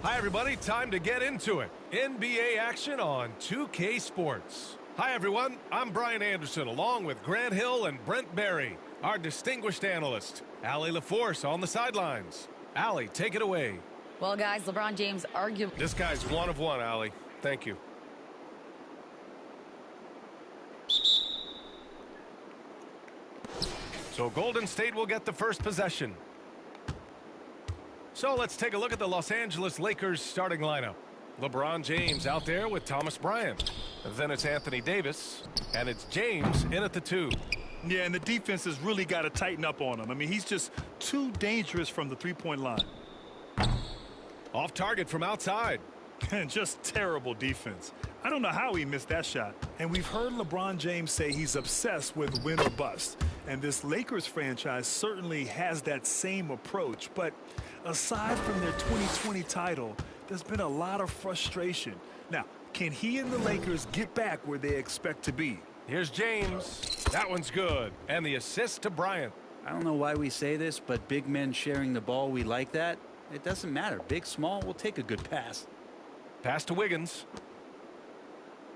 Hi, everybody. Time to get into it. NBA action on 2K Sports. Hi, everyone. I'm Brian Anderson, along with Grant Hill and Brent Barry, our distinguished analyst. Allie LaForce on the sidelines. Allie, take it away. Well, guys, LeBron James arguably... This guy's one of one, Allie. Thank you. So Golden State will get the first possession. So let's take a look at the Los Angeles Lakers starting lineup. LeBron James out there with Thomas Bryant. Then it's Anthony Davis, and it's James in at the 2. Yeah, and the defense has really got to tighten up on him. I mean, he's just too dangerous from the three-point line. Off target from outside. And just terrible defense. I don't know how he missed that shot. And we've heard LeBron James say he's obsessed with win or bust. And this Lakers franchise certainly has that same approach. But aside from their 2020 title, there's been a lot of frustration. Now, can he and the Lakers get back where they expect to be? Here's James. That one's good. And the assist to Bryant. I don't know why we say this, but big men sharing the ball, we like that. It doesn't matter. Big, small, we'll take a good pass. Pass to Wiggins.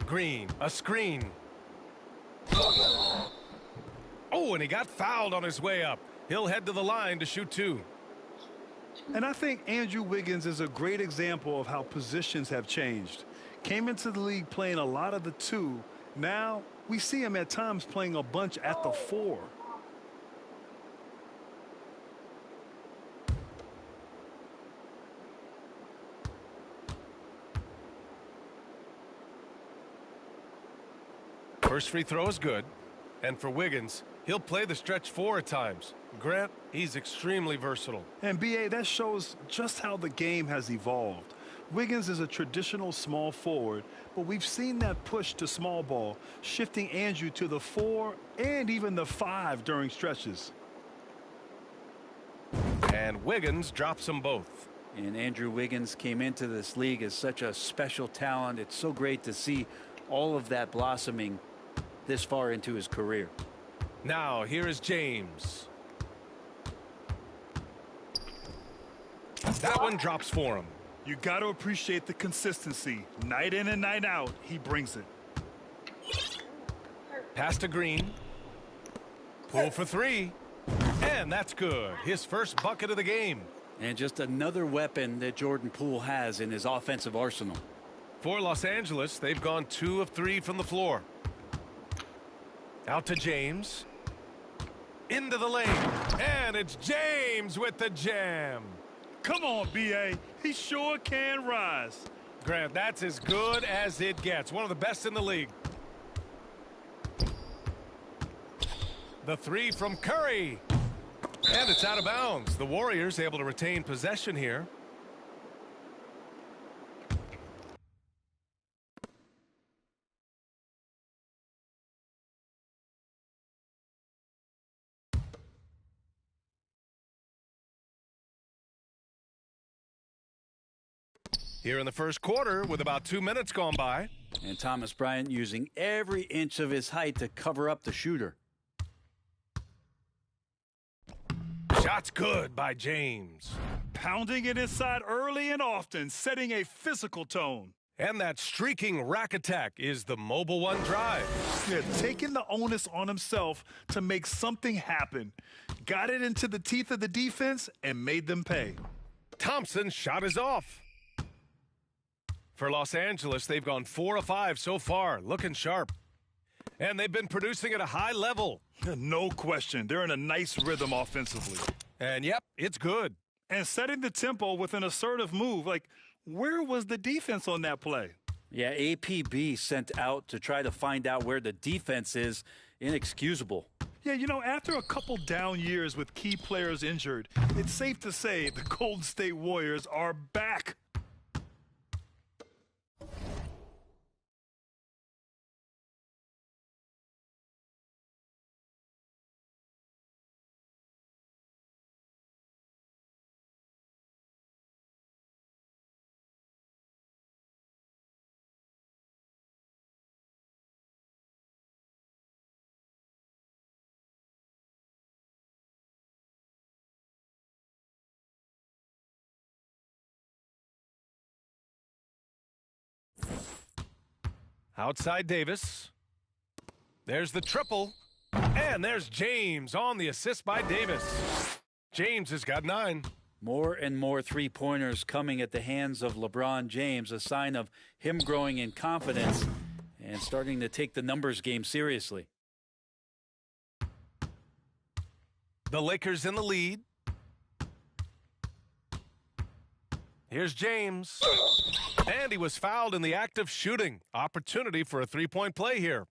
Green, a screen. Oh, and he got fouled on his way up. He'll head to the line to shoot 2. And I think Andrew Wiggins is a great example of how positions have changed. Came into the league playing a lot of the 2. Now we see him at times playing a bunch at the 4. First free throw is good. And for Wiggins, he'll play the stretch 4 at times. Grant, he's extremely versatile. And B.A., that shows just how the game has evolved. Wiggins is a traditional small forward, but we've seen that push to small ball, shifting Andrew to the 4 and even the 5 during stretches. And Wiggins drops them both. And Andrew Wiggins came into this league as such a special talent. It's so great to see all of that blossoming this far into his career. Now here is James. That one drops for him. You got to appreciate the consistency. Night in and night out, he brings it. Pass to Green. Pull for 3. And that's good. His first bucket of the game. And just another weapon that Jordan Poole has in his offensive arsenal. For Los Angeles, they've gone 2 of 3 from the floor. Out to James. Into the lane. And it's James with the jam. Come on, B.A. He sure can rise. Grant, that's as good as it gets. One of the best in the league. The 3 from Curry. And it's out of bounds. The Warriors able to retain possession here. Here in the first quarter with about 2 minutes gone by. And Thomas Bryant using every inch of his height to cover up the shooter. Shot's good by James. Pounding it inside early and often, setting a physical tone. And that streaking rack attack is the Mobile One drive. Yeah, taking the onus on himself to make something happen. Got it into the teeth of the defense and made them pay. Thompson's shot is off. For Los Angeles, they've gone 4 of 5 so far, looking sharp. And they've been producing at a high level. No question. They're in a nice rhythm offensively. And, yep, it's good. And setting the tempo with an assertive move. Like, where was the defense on that play? Yeah, APB sent out to try to find out where the defense is. Inexcusable. Yeah, you know, after a couple down years with key players injured, it's safe to say the Golden State Warriors are back. Outside Davis. There's the triple. And there's James on the assist by Davis. James has got 9. More and more three-pointers coming at the hands of LeBron James, a sign of him growing in confidence and starting to take the numbers game seriously. The Lakers in the lead. Here's James. And he was fouled in the act of shooting. Opportunity for a three-point play here.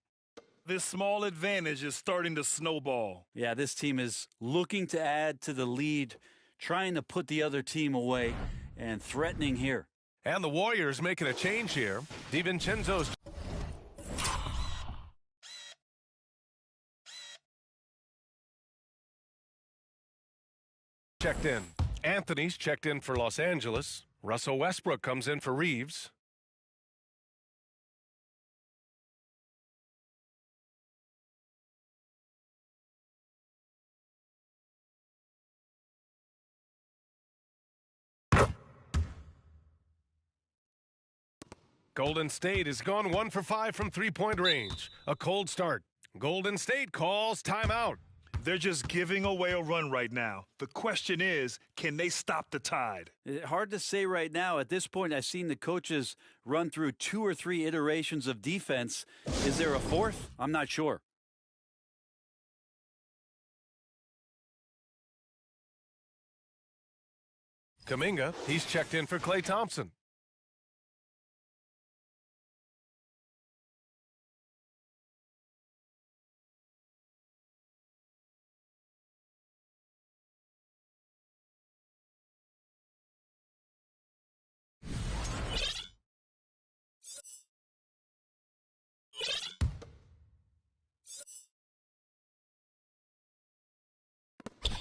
This small advantage is starting to snowball. Yeah, this team is looking to add to the lead, trying to put the other team away, and threatening here. And the Warriors making a change here. DiVincenzo's checked in. Anthony's checked in for Los Angeles. Russell Westbrook comes in for Reeves. Golden State has gone 1 for 5 from three-point range. A cold start. Golden State calls timeout. They're just giving away a run right now. The question is, can they stop the tide? Hard to say right now. At this point, I've seen the coaches run through 2 or 3 iterations of defense. Is there a fourth? I'm not sure. Kuminga, he's checked in for Klay Thompson.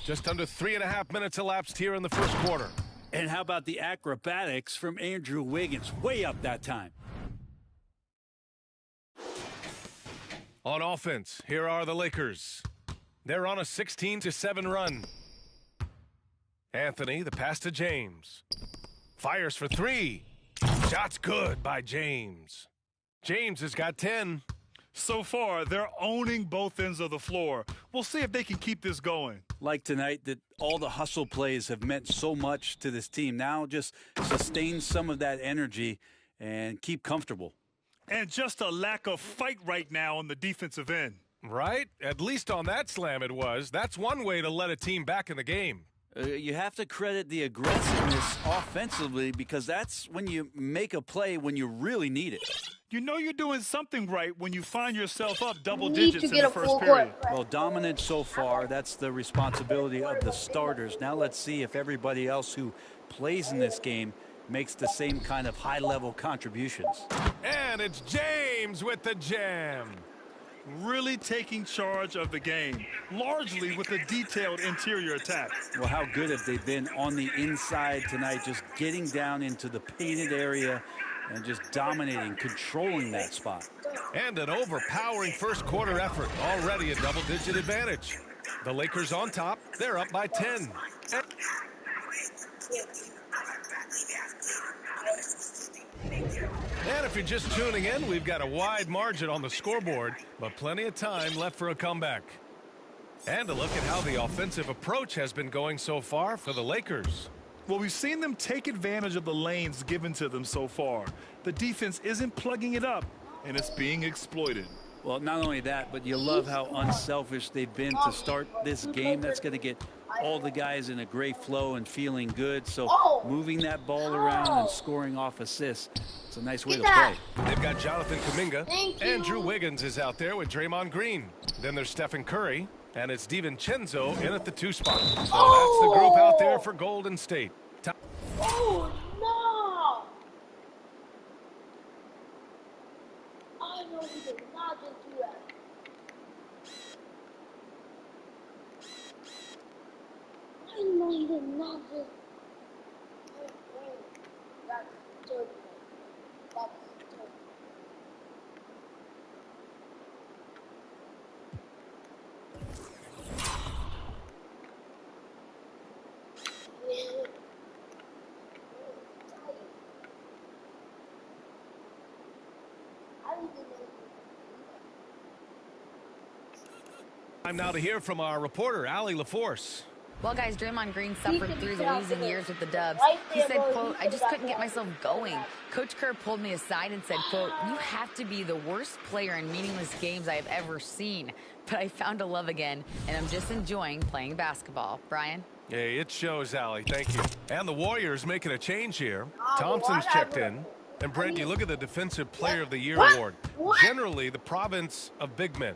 Just under 3.5 minutes elapsed here in the first quarter. And how about the acrobatics from Andrew Wiggins? Way up that time. On offense, here are the Lakers. They're on a 16-7 run. Anthony, the pass to James. Fires for 3. Shot's good by James. James has got 10. So far, they're owning both ends of the floor. We'll see if they can keep this going. Like tonight, that all the hustle plays have meant so much to this team. Now just sustain some of that energy and keep comfortable. And just a lack of fight right now on the defensive end. Right? At least on that slam it was. That's one way to let a team back in the game. You have to credit the aggressiveness offensively, because that's when you make a play when you really need it. You know you're doing something right when you find yourself up double digits in the first period. Court. Well, dominant so far. That's the responsibility of the starters. Now let's see if everybody else who plays in this game makes the same kind of high-level contributions. And it's James with the jam. Really taking charge of the game, largely with a detailed interior attack. Well, how good have they been on the inside tonight, just getting down into the painted area and just dominating, controlling that spot. And an overpowering first quarter effort. Already a double-digit advantage. The Lakers on top. They're up by 10. And if you're just tuning in, we've got a wide margin on the scoreboard, but plenty of time left for a comeback. And a look at how the offensive approach has been going so far for the Lakers. Well, we've seen them take advantage of the lanes given to them so far. The defense isn't plugging it up, and it's being exploited. Well, not only that, but you love how unselfish they've been to start this game. That's going to get all the guys in a great flow and feeling good. So moving that ball around and scoring off assists, it's a nice way to play. They've got Jonathan Kuminga. Andrew Wiggins is out there with Draymond Green. Then there's Stephen Curry, and it's DiVincenzo in at the 2 spot. So that's the group out there for Golden State. Oh, no! I know he did not just do that. I know he did not just... That's terrible. That's terrible. I Time now to hear from our reporter, Allie LaForce. Well, guys, Draymond Green suffered through the losing years with the Dubs. He said, quote, I just couldn't get myself going. Coach Kerr pulled me aside and said, quote, you have to be the worst player in meaningless games I have ever seen. But I found a love again, and I'm just enjoying playing basketball. Brian? Hey, it shows, Allie. Thank you. And the Warriors making a change here. Thompson's checked in. And, Brent, you look at the Defensive Player of the Year award. Generally, the province of big men.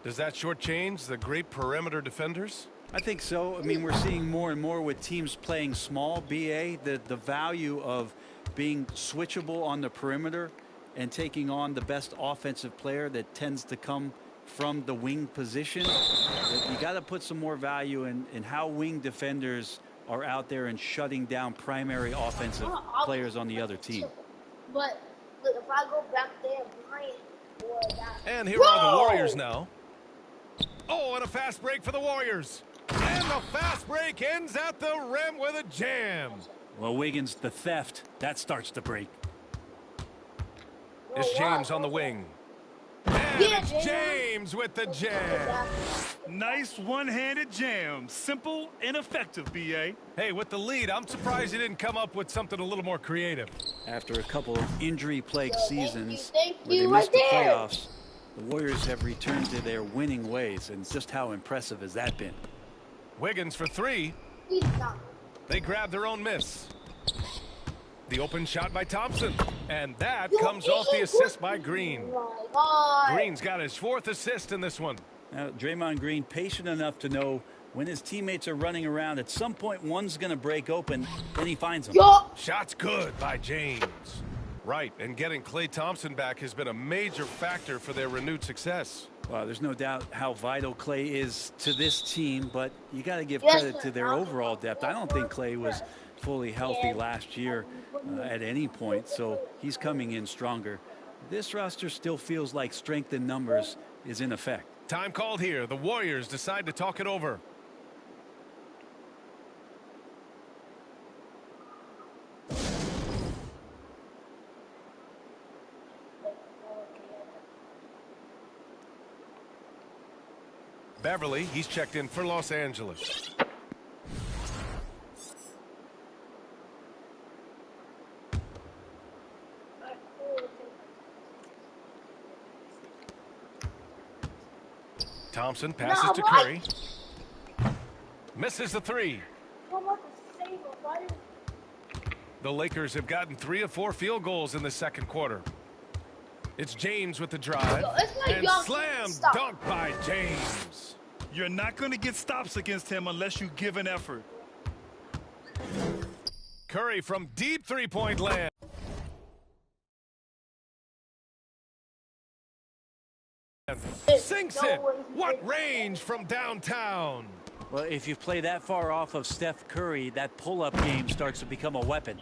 Does that shortchange the great perimeter defenders? I think so. I mean, we're seeing more and more with teams playing small, BA, the value of being switchable on the perimeter and taking on the best offensive player that tends to come from the wing position. You got to put some more value in how wing defenders are out there and shutting down primary offensive players on the other team. But look, if I go back there, Brian, and here are the Warriors now. Oh, and a fast break for the Warriors. And the fast break ends at the rim with a jam. Well, Wiggins, the theft, that starts to break. It's James on the wing. And it's James with the jam. Nice one-handed jam. Simple and effective, B.A. Hey, with the lead, I'm surprised he didn't come up with something a little more creative. After a couple of injury-plagued seasons thank where they you, missed the right there. playoffs, the Warriors have returned to their winning ways, and just how impressive has that been? Wiggins for three. he's not. They grab their own miss. The open shot by Thompson. And that comes off the assist by Green. Oh my God. Green's got his fourth assist in this one. Now, Draymond Green patient enough to know when his teammates are running around, at some point one's going to break open, then he finds them. Yo. Shot's good by James. Right, and getting Klay Thompson back has been a major factor for their renewed success. Well, there's no doubt how vital Klay is to this team, but you got to give credit to their overall depth. I don't think Klay was fully healthy last year at any point, so he's coming in stronger. This roster still feels like strength in numbers is in effect. Time called here. The Warriors decide to talk it over. Beverly, he's checked in for Los Angeles. Thompson passes to Curry. Misses the three. The Lakers have gotten 3 of 4 field goals in the second quarter. It's James with the drive. And slam dunk by James. You're not going to get stops against him unless you give an effort. Curry from deep three-point land. Sinks it. What range from downtown. Well, if you play that far off of Steph Curry, that pull-up game starts to become a weapon.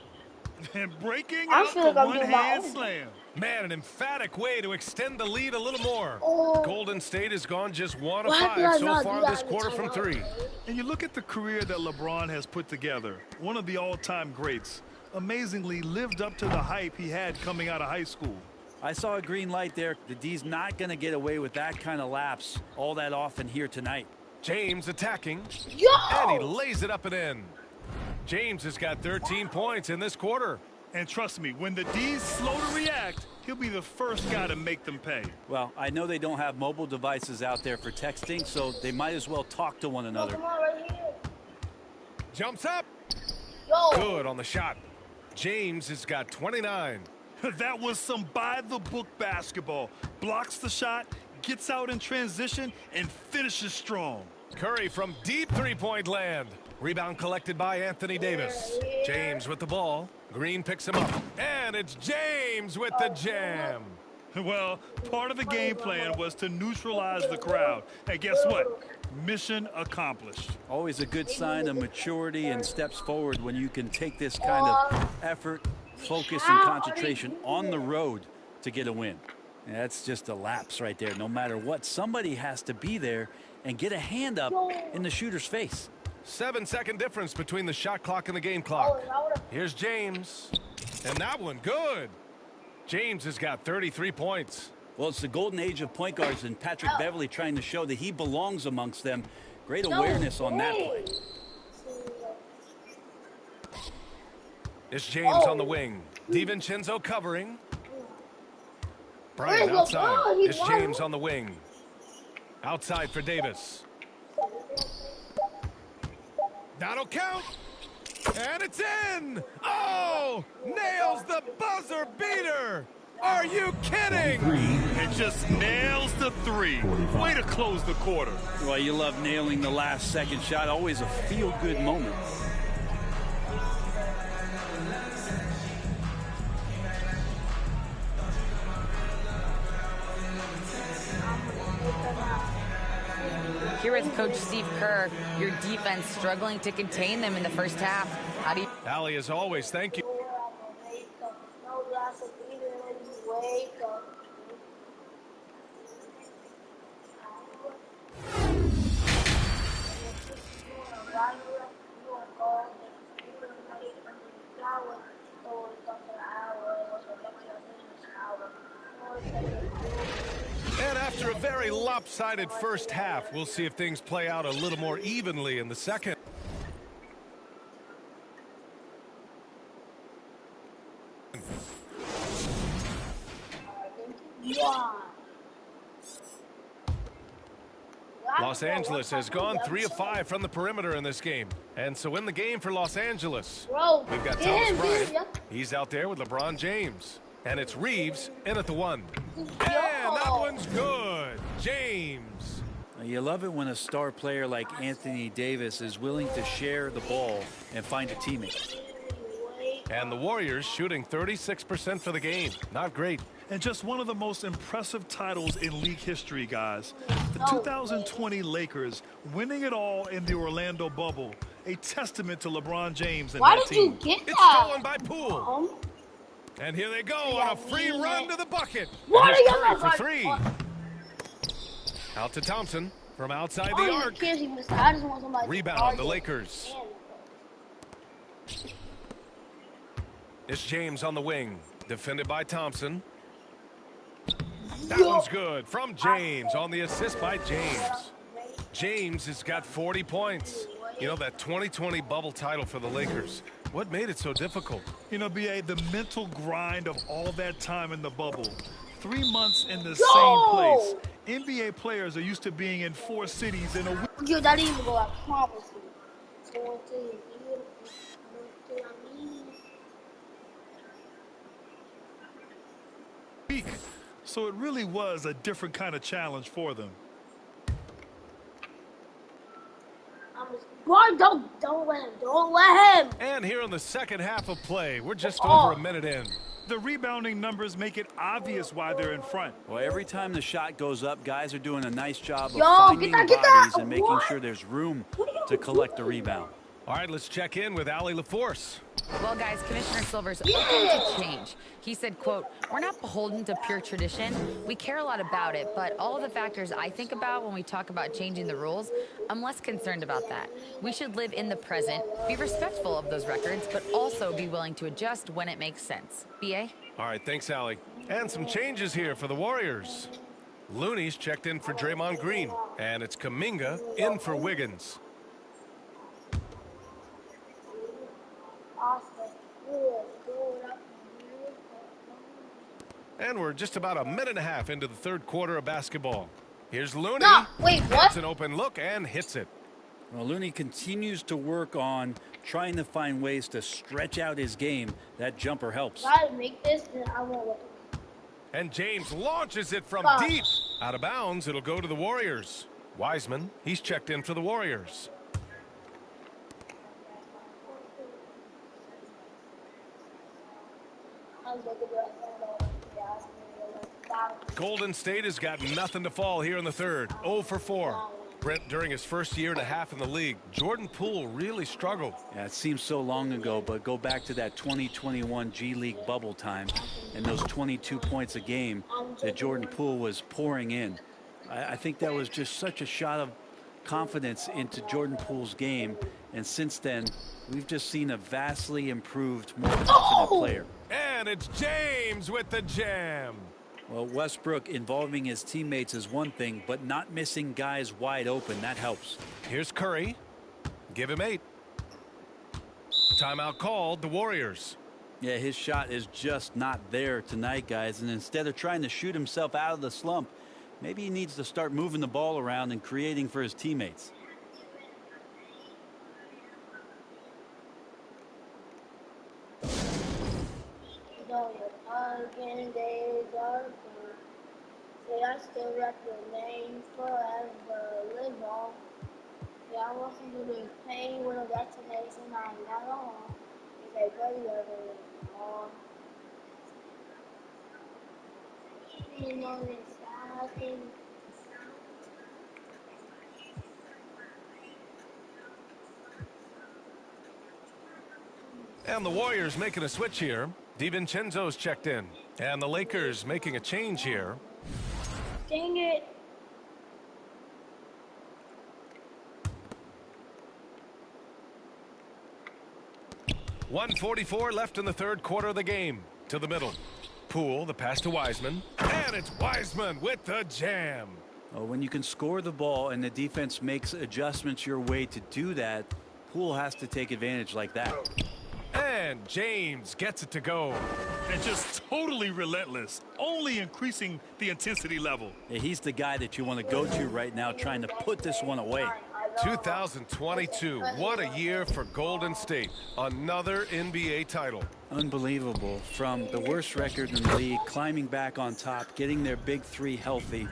And breaking I out feel the like I'm doing my one-hand own. slam. Man, an emphatic way to extend the lead a little more. Oh. Golden State has gone just 1 of Why did I 5 so not do far that this in the quarter from timeout? 3. And you look at the career that LeBron has put together. One of the all-time greats. Amazingly lived up to the hype he had coming out of high school. I saw a green light there. The D's not going to get away with that kind of lapse all that often here tonight. James attacking. Yo! And he lays it up and in. James has got 13 points in this quarter. And trust me, when the D's slow to react, he'll be the first guy to make them pay. Well, I know they don't have mobile devices out there for texting, so they might as well talk to one another. Come on, right here. Jumps up. Yo. Good on the shot. James has got 29. That was some by-the-book basketball. Blocks the shot, gets out in transition, and finishes strong. Curry from deep three-point land. Rebound collected by Anthony Davis. James with the ball. Green picks him up. And it's James with the jam. Well, part of the game plan was to neutralize the crowd. And guess what? Mission accomplished. Always a good sign of maturity and steps forward when you can take this kind of effort, focus, and concentration on the road to get a win. And that's just a lapse right there. No matter what, somebody has to be there and get a hand up in the shooter's face. 7-second difference between the shot clock and the game clock. Here's James. And that one good. James has got 33 points. Well, it's the golden age of point guards, and Patrick Beverley trying to show that he belongs amongst them. Great awareness on that play. It's James on the wing. DiVincenzo covering. Bryant outside. It's James on the wing. Outside for Davis. That'll count. And it's in. Oh, nails the buzzer beater. Are you kidding? And just nails the three. Way to close the quarter. Well, you love nailing the last second shot. Always a feel-good moment. Here is Coach Steve Kerr. Your defense struggling to contain them in the first half. How do you... Allie, as always, thank you. And after a very lopsided first half, we'll see if things play out a little more evenly in the second. Los Angeles has gone 3 of 5 from the perimeter in this game. And so in the game for Los Angeles, we've got Thomas Bryant. He's out there with LeBron James. And it's Reeves in at the 1. And that one's good. James. You love it when a star player like Anthony Davis is willing to share the ball and find a teammate. And the Warriors shooting 36% for the game. Not great. And just one of the most impressive titles in league history, guys. The 2020 Lakers winning it all in the Orlando bubble. A testament to LeBron James and that team. Why did you get that? It's stolen by Poole. And here they go on a free run to the bucket. What Curry for 3. Out to Thompson from outside the arc. Rebound, the Lakers. It's James on the wing. Defended by Thompson. That one's good from James on the assist by James. James has got 40 points. You know, that 2020 bubble title for the Lakers. What made it so difficult? You know, B.A., the mental grind of all that time in the bubble. 3 months in the same place. NBA players are used to being in 4 cities in a week. Yo, that didn't even go, I promise you. So it really was a different kind of challenge for them. Boy, don't let him. Don't let him. And here in the second half of play, we're just over a minute in. The rebounding numbers make it obvious why they're in front. Well, every time the shot goes up, guys are doing a nice job of finding bodies and making sure there's room to collect the rebound. All right, let's check in with Allie LaForce. Well, guys, Commissioner Silver's open to change. He said, quote, "We're not beholden to pure tradition. We care a lot about it, but all of the factors I think about when we talk about changing the rules, I'm less concerned about that. We should live in the present, be respectful of those records, but also be willing to adjust when it makes sense." B.A.? All right, thanks, Allie. And some changes here for the Warriors. Looney's checked in for Draymond Green, and it's Kuminga in for Wiggins. And we're just about a minute and a half into the third quarter of basketball. Here's Looney. No, wait, what? Gets an open look and hits it. Well, Looney continues to work on trying to find ways to stretch out his game. That jumper helps. If I make this, then I won't let him. And James launches it from deep. Out of bounds, it'll go to the Warriors. Wiseman, he's checked in for the Warriors. Golden State has got nothing to fall here in the third. 0 for 4. Brent, during his first year and a half in the league, Jordan Poole really struggled. Yeah, it seems so long ago, but go back to that 2021 G League bubble time and those 22 points a game that Jordan Poole was pouring in. I think that was just such a shot of confidence into Jordan Poole's game, and since then we've just seen a vastly improved, more confident player. And it's James with the jam. Well, Westbrook involving his teammates is one thing, but not missing guys wide open, that helps. Here's Curry. Give him 8. Timeout called, the Warriors. Yeah, his shot is just not there tonight, guys. And instead of trying to shoot himself out of the slump, maybe he needs to start moving the ball around and creating for his teammates. Again, days are gone. Say I still rap your name forever. Live on. Yeah, I want to do this pain when I got to next and I'm not on. It's a buddy ever on. You know this I think. And the Warriors making a switch here. DiVincenzo's checked in. And the Lakers making a change here. Dang it. .144 left in the third quarter of the game. To the middle. Poole, the pass to Wiseman. And it's Wiseman with the jam. Oh, when you can score the ball and the defense makes adjustments your way to do that, Poole has to take advantage like that. And James gets it to go. And just totally relentless, only increasing the intensity level. Yeah, he's the guy that you want to go to right now, trying to put this one away. 2022, what a year for Golden State. Another NBA title. Unbelievable. From the worst record in the league, climbing back on top, getting their big three healthy.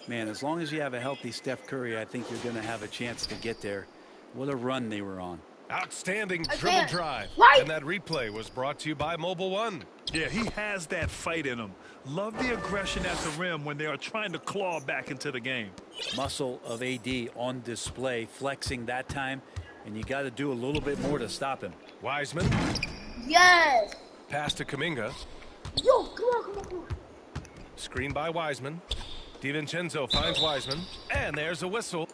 Man, as long as you have a healthy Steph Curry, I think you're going to have a chance to get there. What a run they were on. Outstanding dribble drive. And that replay was brought to you by Mobile One. Yeah, he has that fight in him. Love the aggression at the rim when they are trying to claw back into the game. Muscle of AD on display, flexing that time, and you got to do a little bit more to stop him. Wiseman. Yes. Pass to Kuminga. Yo, come on. Screen by Wiseman. DiVincenzo finds Wiseman. And there's a whistle.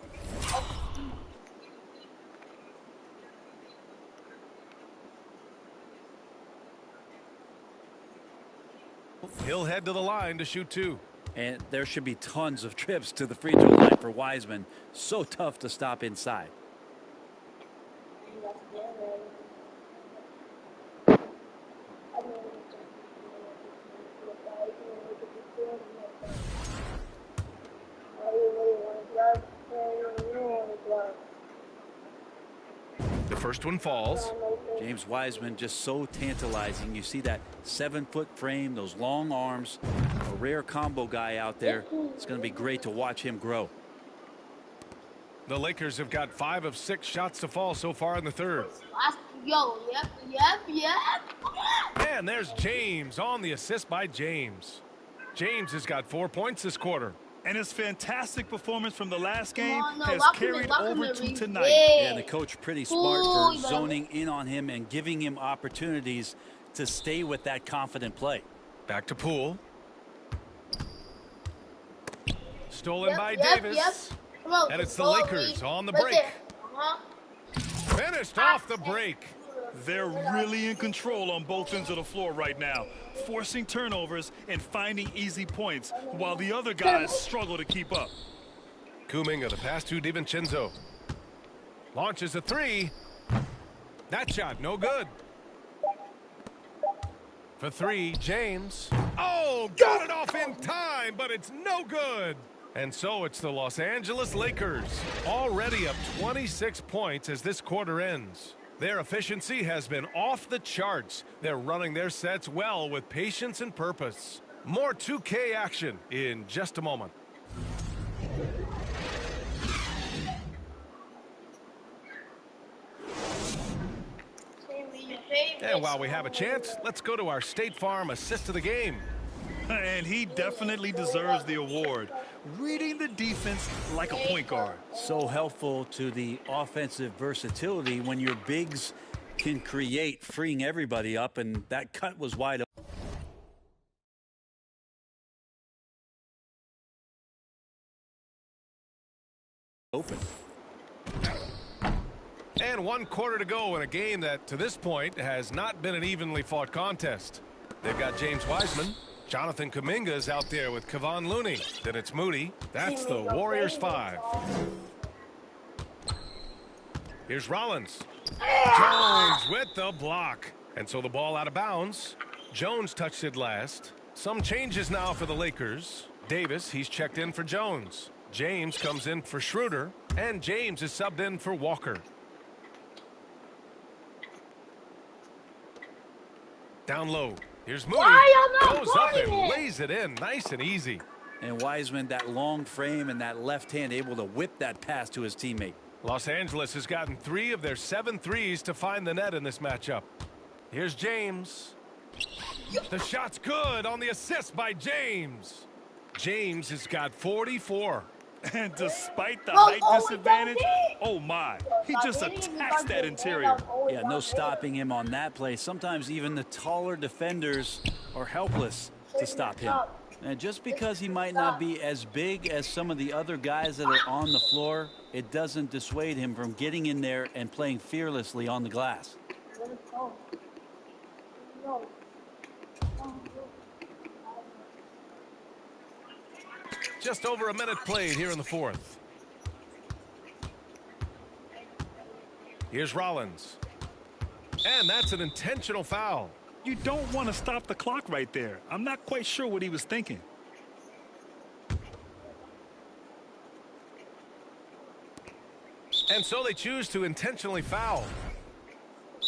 He'll head to the line to shoot 2. And there should be tons of trips to the free throw line for Wiseman. So tough to stop inside. The first one falls. James Wiseman just so tantalizing. You see that 7-foot frame, those long arms, a rare combo guy out there. It's going to be great to watch him grow. The Lakers have got 5 of 6 shots to fall so far in the third. Yo, yep. And there's James on the assist by James. James has got 4 points this quarter. And his fantastic performance from the last game has lock carried him over to tonight. Yeah, the coach pretty smart for zoning in on him and giving him opportunities to stay with that confident play. Back to Poole. Stolen by Davis. And it's the Lakers on the break. Finished off the break. They're really in control on both ends of the floor right now, forcing turnovers and finding easy points while the other guys struggle to keep up. Kuminga, the pass to DiVincenzo. Launches a 3. That shot, no good. For 3, James. Oh, got it off in time, but it's no good. And so it's the Los Angeles Lakers, already up 26 points as this quarter ends. Their efficiency has been off the charts. They're running their sets well with patience and purpose. More 2K action in just a moment. And while we have a chance, let's go to our State Farm assist of the game. And he definitely deserves the award. Reading the defense like a point guard. So helpful to the offensive versatility when your bigs can create, freeing everybody up, and that cut was wide open. And 1 quarter to go in a game that, to this point, has not been an evenly fought contest. They've got James Wiseman. Jonathan Kuminga is out there with Kevon Looney. Then it's Moody. That's the Warriors 5. Here's Rollins. Jones with the block. And so the ball out of bounds. Jones touched it last. Some changes now for the Lakers. Davis, he's checked in for Jones. James comes in for Schroeder. And James is subbed in for Walker. Down low. Here's Moody. Goes up and lays it in. Nice and easy. And Wiseman, that long frame and that left hand able to whip that pass to his teammate. Los Angeles has gotten 3 of their 7 threes to find the net in this matchup. Here's James. The shot's good on the assist by James. James has got 44. And despite the height disadvantage, oh my, he just attacks that interior. Yeah, no stopping him on that play. Sometimes even the taller defenders are helpless to stop him. And just because he might not be as big as some of the other guys that are on the floor, it doesn't dissuade him from getting in there and playing fearlessly on the glass. Just over a minute played here in the fourth. Here's Rollins. And that's an intentional foul. You don't want to stop the clock right there. I'm not quite sure what he was thinking. And so they choose to intentionally foul.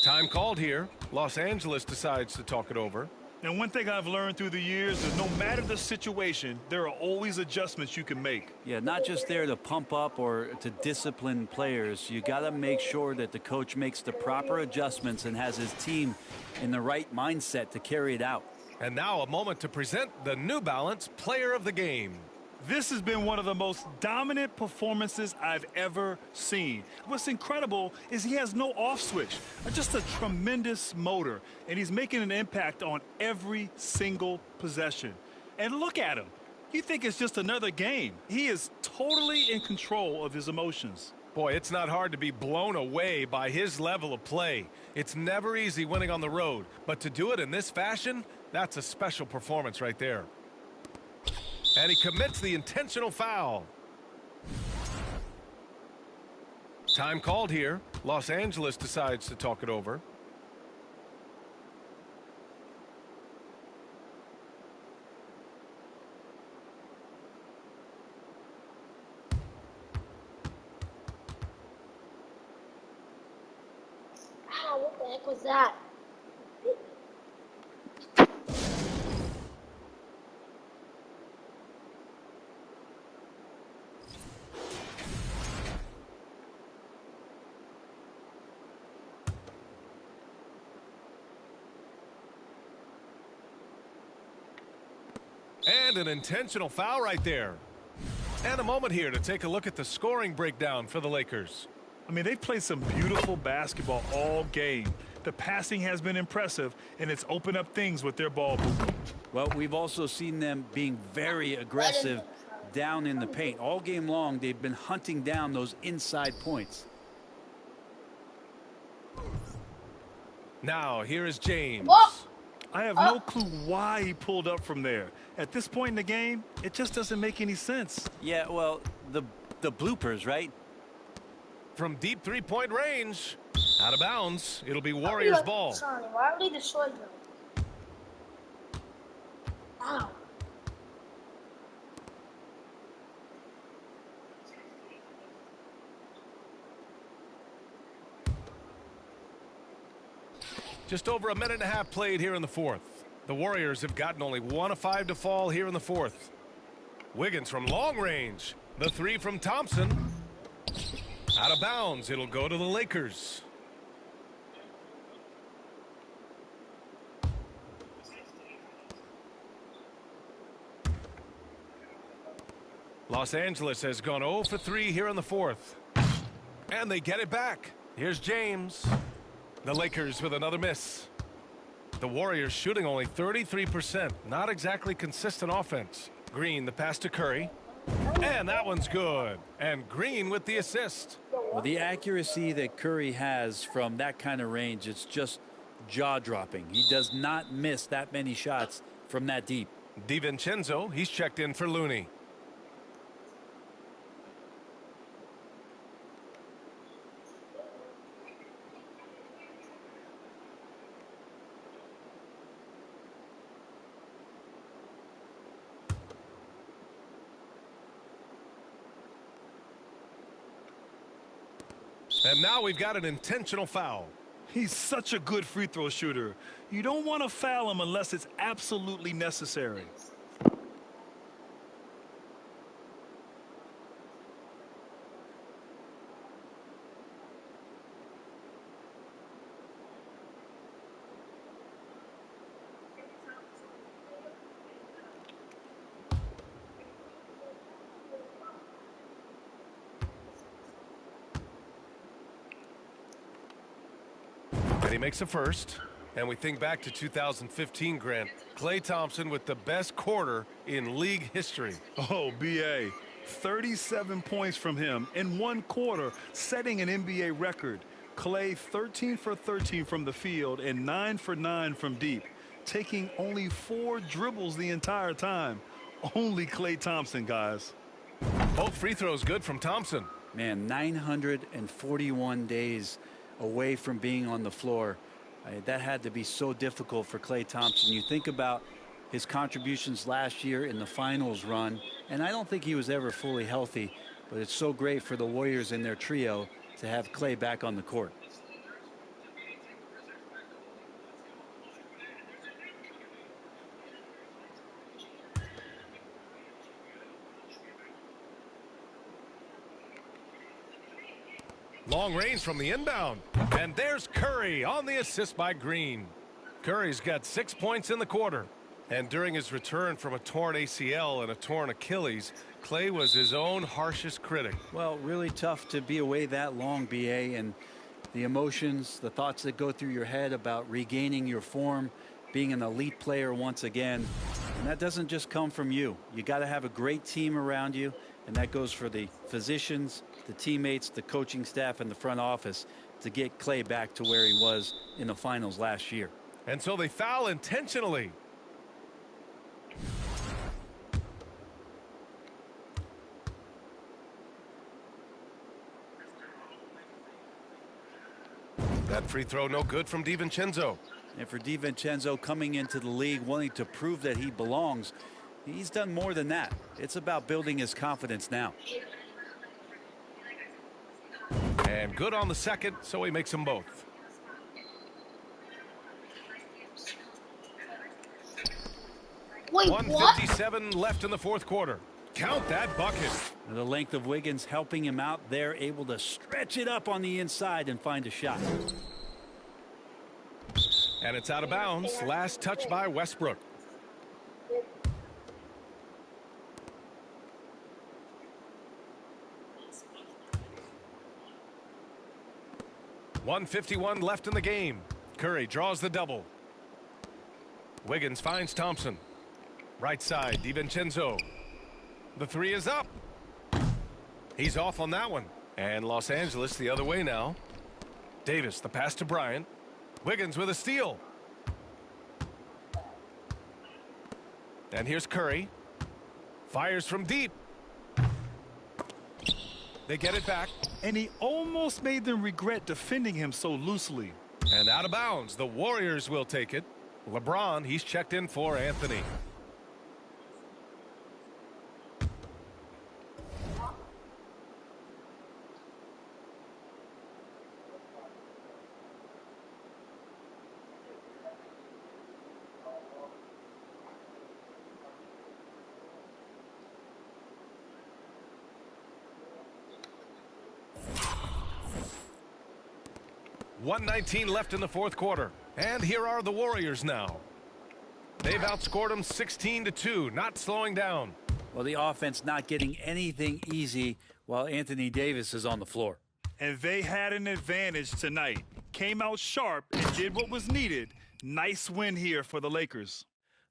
Time called here. Los Angeles decides to talk it over. And one thing I've learned through the years is no matter the situation, there are always adjustments you can make. Yeah, not just there to pump up or to discipline players. You got to make sure that the coach makes the proper adjustments and has his team in the right mindset to carry it out. And now a moment to present the New Balance Player of the Game. This has been one of the most dominant performances I've ever seen. What's incredible is he has no off switch, just a tremendous motor, and he's making an impact on every single possession. And look at him. You think it's just another game. He is totally in control of his emotions. Boy, it's not hard to be blown away by his level of play. It's never easy winning on the road, but to do it in this fashion, that's a special performance right there. And he commits the intentional foul. Time called here. Los Angeles decides to talk it over. Ow, what the heck was that? And an intentional foul right there. And a moment here to take a look at the scoring breakdown for the Lakers. I mean, they've played some beautiful basketball all game. The passing has been impressive, and it's opened up things with their ball movement. Well, we've also seen them being very aggressive down in the paint. All game long, they've been hunting down those inside points. Now, here is James. I have no clue why he pulled up from there. At this point in the game, it just doesn't make any sense. Yeah, well, the bloopers, right? From deep three-point range. Out of bounds. It'll be Warriors ball. Why would he destroy them? Ow. Just over a minute and a half played here in the fourth. The Warriors have gotten only 1 of 5 to fall here in the fourth. Wiggins from long range. The three from Thompson. Out of bounds. It'll go to the Lakers. Los Angeles has gone 0 for 3 here in the fourth. And they get it back. Here's James. The Lakers with another miss. The Warriors shooting only 33%. Not exactly consistent offense. Green, the pass to Curry. And that one's good. And Green with the assist. Well, the accuracy that Curry has from that kind of range, it's just jaw-dropping. He does not miss that many shots from that deep. DiVincenzo, he's checked in for Looney. And now we've got an intentional foul. He's such a good free throw shooter. You don't want to foul him unless it's absolutely necessary. And he makes a first. And we think back to 2015, Grant. Klay Thompson with the best quarter in league history. Oh, B.A. 37 points from him in one quarter, setting an NBA record. Klay 13 for 13 from the field and 9 for 9 from deep, taking only 4 dribbles the entire time. Only Klay Thompson, guys. Both free throws good from Thompson. Man, 941 days away from being on the floor. That had to be so difficult for Klay Thompson. You think about his contributions last year in the finals run, and I don't think he was ever fully healthy, but it's so great for the Warriors and their trio to have Klay back on the court. Long range from the inbound. And there's Curry on the assist by Green. Curry's got 6 points in the quarter. And during his return from a torn ACL and a torn Achilles, Klay was his own harshest critic. Well, really tough to be away that long, B.A., and the emotions, the thoughts that go through your head about regaining your form, being an elite player once again. And that doesn't just come from you. You got to have a great team around you, and that goes for the physicians, the teammates, the coaching staff, and the front office to get Klay back to where he was in the finals last year. And so they foul intentionally. That free throw no good from DiVincenzo. And for DiVincenzo coming into the league wanting to prove that he belongs, he's done more than that. It's about building his confidence now. And good on the second, so he makes them both. Wait, 1:57 left in the fourth quarter. Count that bucket. The length of Wiggins helping him out there, able to stretch it up on the inside and find a shot. And it's out of bounds. Last touch by Westbrook. .151 left in the game. Curry draws the double. Wiggins finds Thompson. Right side, DiVincenzo. The three is up. He's off on that one. And Los Angeles the other way now. Davis, the pass to Bryant. Wiggins with a steal. And here's Curry. Fires from deep. They get it back. And he almost made them regret defending him so loosely. And out of bounds. The Warriors will take it. LeBron, he's checked in for Anthony. .119 left in the fourth quarter. And here are the Warriors now. They've outscored them 16-2, not slowing down. Well, the offense not getting anything easy while Anthony Davis is on the floor. And they had an advantage tonight. Came out sharp and did what was needed. Nice win here for the Lakers.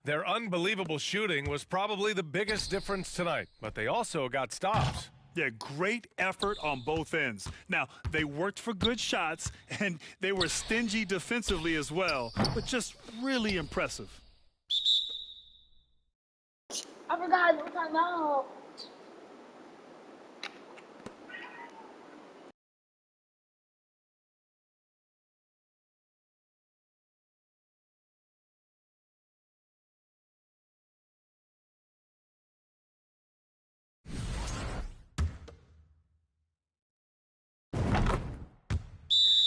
Their unbelievable shooting was probably the biggest difference tonight, but they also got stops. Yeah, great effort on both ends. Now, they worked for good shots, and they were stingy defensively as well, but just really impressive. I forgot no timeout.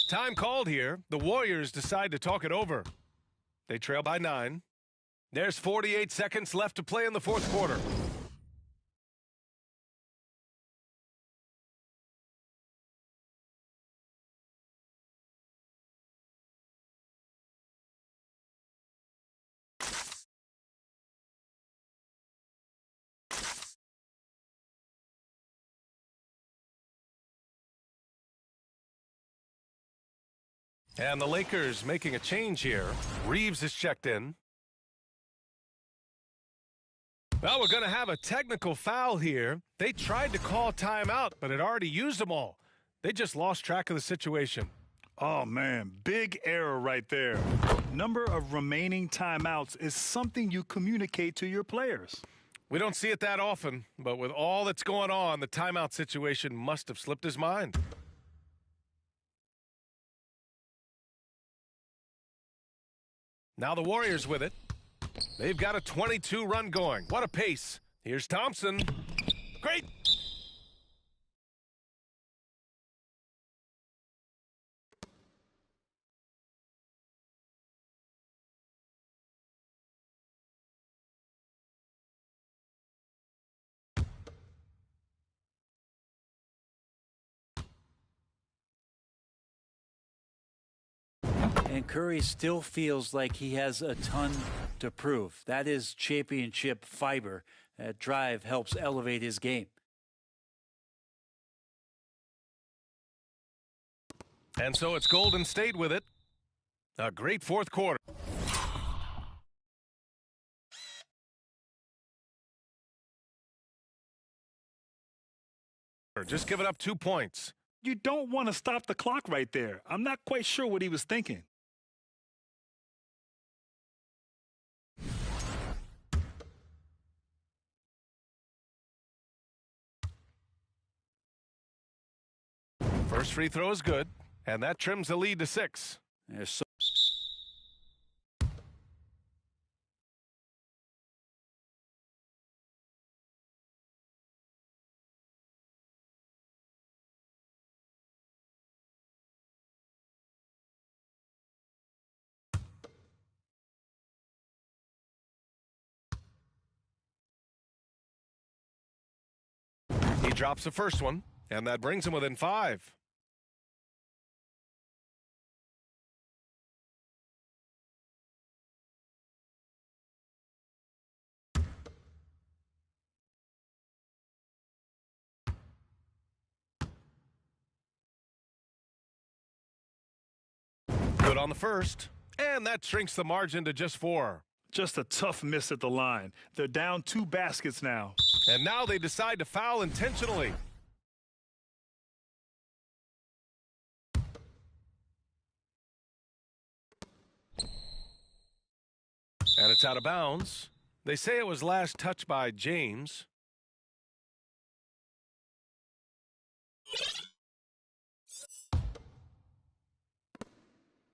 Time called here. The Warriors decide to talk it over. They trail by 9. There's 48 seconds left to play in the fourth quarter. And the Lakers making a change here. Reeves is checked in. Well, we're going to have a technical foul here. They tried to call timeout, but had already used them all. They just lost track of the situation. Oh, man, big error right there. Number of remaining timeouts is something you communicate to your players. We don't see it that often, but with all that's going on, the timeout situation must have slipped his mind. Now the Warriors with it. They've got a 22-run going. What a pace. Here's Thompson. Great. And Curry still feels like he has a ton to prove. That is championship fiber. That drive helps elevate his game. And so it's Golden State with it. A great fourth quarter. Just giving up 2 points. You don't want to stop the clock right there. I'm not quite sure what he was thinking. First free throw is good, and that trims the lead to 6. He drops the first one, and that brings him within 5. Good on the first, and that shrinks the margin to just 4. Just a tough miss at the line. They're down 2 baskets now. And now they decide to foul intentionally. And it's out of bounds. They say it was last touched by James.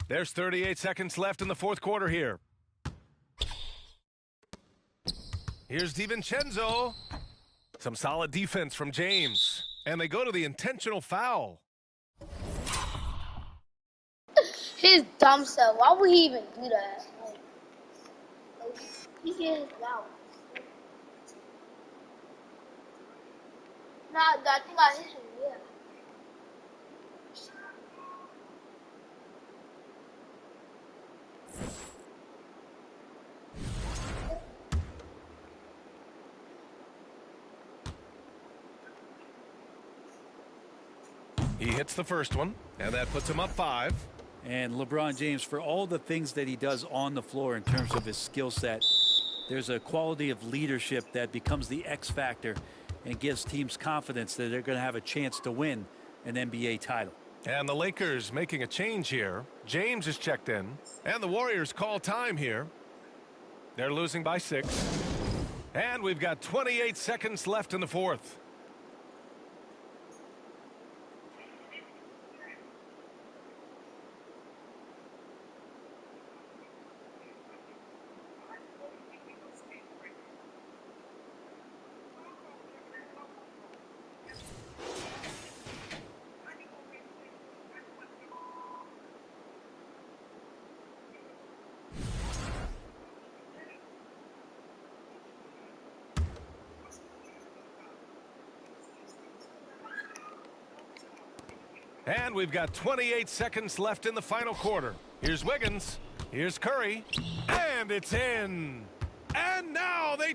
There's 38 seconds left in the fourth quarter here. Here's DiVincenzo. Some solid defense from James. And they go to the intentional foul. His dumb self. Why would he even do that? He said his mouth. Nah, I think I hit him, yeah. He hits the first one, and that puts him up 5. And LeBron James, for all the things that he does on the floor in terms of his skill set, there's a quality of leadership that becomes the X factor and gives teams confidence that they're going to have a chance to win an NBA title. And the Lakers making a change here. James is checked in, and the Warriors call time here. They're losing by 6. And we've got 28 seconds left in the fourth. And we've got 28 seconds left in the final quarter. Here's Wiggins. Here's Curry. And it's in. And now they...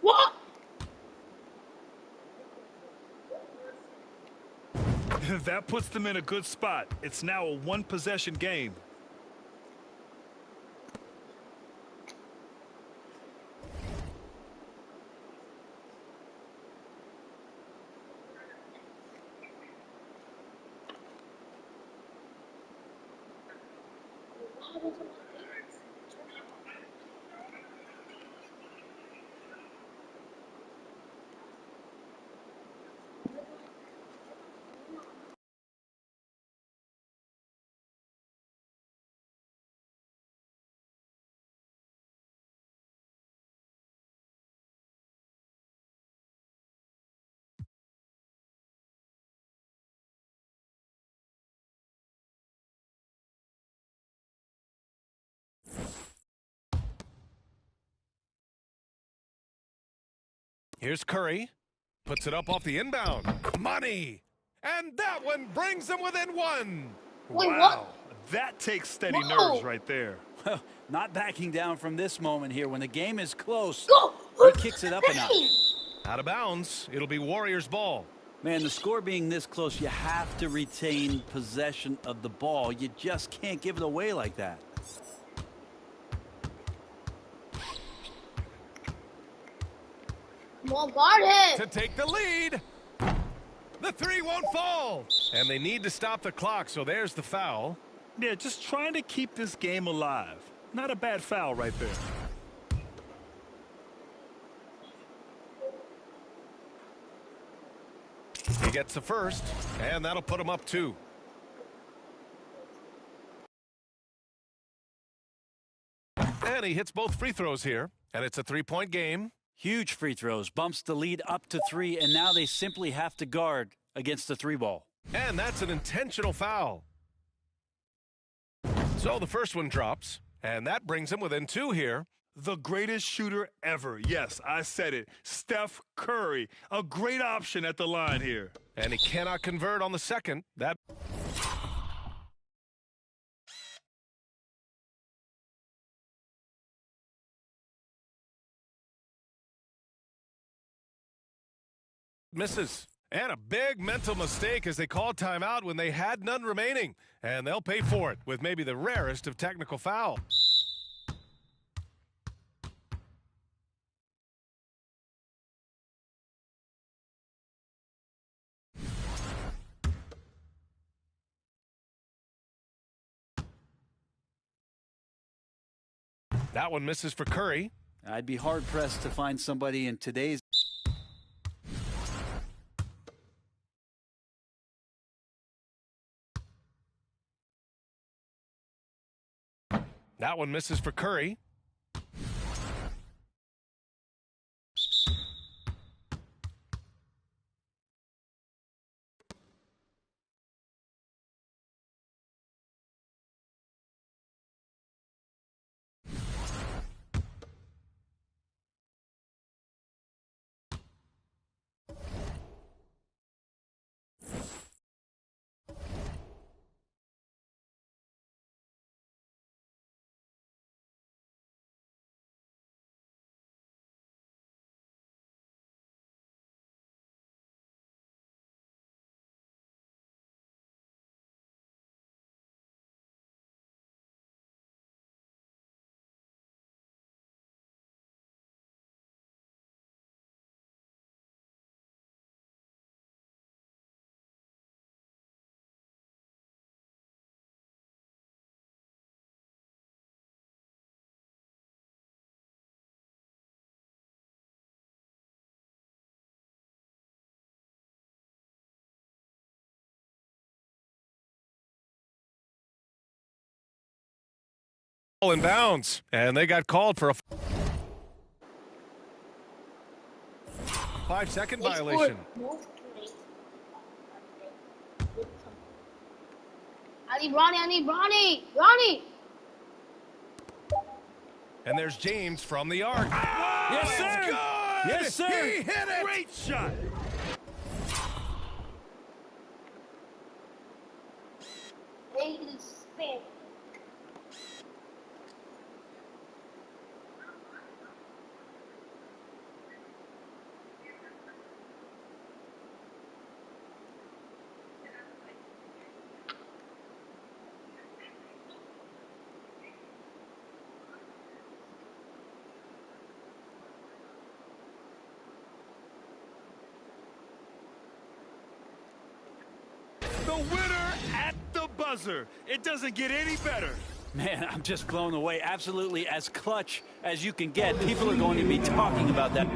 What? That puts them in a good spot. It's now a one-possession game. Here's Curry. Puts it up off the inbound. Money! And that one brings them within one. Wait, Wow. That takes steady Whoa. nerves right there. Well, not backing down from this moment here. When the game is close, Go! he kicks it up a notch. Out of bounds. It'll be Warriors ball. Man, the score being this close, you have to retain possession of the ball. You just can't give it away like that. Come on, guard him. To take the lead. The three won't fall. And they need to stop the clock, so there's the foul. Yeah, just trying to keep this game alive. Not a bad foul right there. He gets the first, and that'll put him up 2. And he hits both free throws here, and it's a 3-point game. Huge free throws, bumps the lead up to 3, and now they simply have to guard against the 3-ball. And that's an intentional foul. So the first one drops, and that brings him within 2 here. The greatest shooter ever. Yes, I said it. Steph Curry. A great option at the line here. And he cannot convert on the second. That misses. And a big mental mistake as they called timeout when they had none remaining. And they'll pay for it with maybe the rarest of technical fouls. That one misses for Curry. I'd be hard-pressed to find somebody in today's That one misses for Curry. ball in bounds, and they got called for a 5-second violation. I need Ronnie. Ronnie! And there's James from the arc. Yes, sir. Good! Yes, sir. He hit it! Great shot. They just spin. The winner at the buzzer. It doesn't get any better. Man, I'm just blown away. Absolutely as clutch as you can get. People are going to be talking about that.